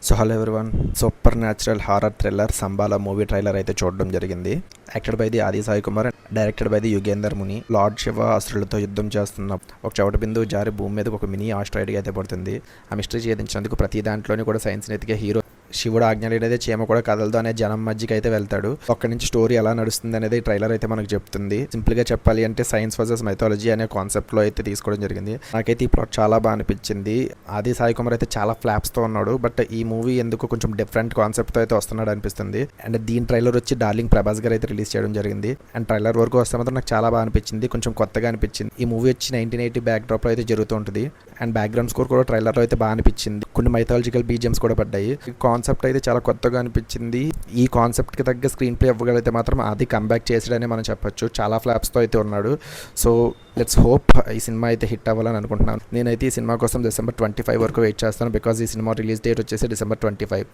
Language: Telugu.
So hello everyone, supernatural horror thriller Shambhala movie trailer అయితే చూడడం జరిగింది. Acted by the Aadi Sai Kumar, directed by the Yugender Muni. Lord Shiva అసురులతో యుద్ధం చేస్తున్న ఒక చవట బిందువు జారి భూమి మీద ఒక మినీ ఆస్ట్రాయిడ్ అయితే పడుతుంది. ఆ మిస్టరీ ఛేదించినందుకు ప్రతి దాంట్లోని కూడా సైన్స్ ఎతికే హీరో శివుడు ఆజ్ఞలేదైతే చీమ కూడా కదలదు అనే జనం మధ్యకి అయితే వెళ్తాడు. అక్కడి నుంచి స్టోరీ ఎలా నడుస్తుంది అనేది ట్రైలర్ అయితే మనకు చెప్తుంది. సింపుల్ గా చెప్పాలి అంటే సైన్స్ వర్సెస్ మైథాలజీ అనే కాన్సెప్ట్ లో అయితే తీసుకోవడం జరిగింది. నాకైతే ఈ ప్లాట్ చాలా బాగా అనిపించింది. ఆది సాయి కుమార్ అయితే చాలా ఫ్లాప్స్ తో ఉన్నాడు, బట్ ఈ మూవీ ఎందుకు కొంచెం డిఫరెంట్ కాన్సెప్ట్ తో అయితే వస్తున్నాడు అనిపిస్తుంది. అండ్ దీని ట్రైలర్ వచ్చి డార్లింగ్ ప్రభాస్ గారు అయితే రిలీజ్ చేయడం జరిగింది. అండ్ ట్రైలర్ వరకు వస్తే మాత్రం నాకు చాలా బాగా అనిపించింది, కొంచెం కొత్తగా అనిపించింది. ఈ మూవీ వచ్చి 1980 బ్యాక్ డ్రాప్ లో అయితే జరుగుతూ ఉంటుంది. అండ్ బ్యాక్గ్రౌండ్ స్కోర్ కూడా ట్రైలర్ లో అయితే బాగా అనిపించింది. కొన్ని మైథాలజికల్ బీజిఎమ్స్ కూడా పడ్డాయి. ఈ కాన్సెప్ట్ అయితే చాలా కొత్తగా అనిపించింది. ఈ కాన్సెప్ట్ కి తగ్గ స్క్రీన్ ప్లే ఇవ్వగలిగితే మాత్రం అది కంబ్యాక్ చేసాడని మనం చెప్పొచ్చు. చాలా ఫ్లాప్స్ తో అయితే ఉన్నాడు. సో లెట్స్ హోప్ ఈ సినిమా అయితే హిట్ అవ్వాలని అనుకుంటున్నాను. నేనైతే ఈ సినిమా కోసం December 25 వరకు వెయిట్ చేస్తాను. బికాజ్ ఈ సినిమా రిలీజ్ డేట్ వచ్చేసి December 25.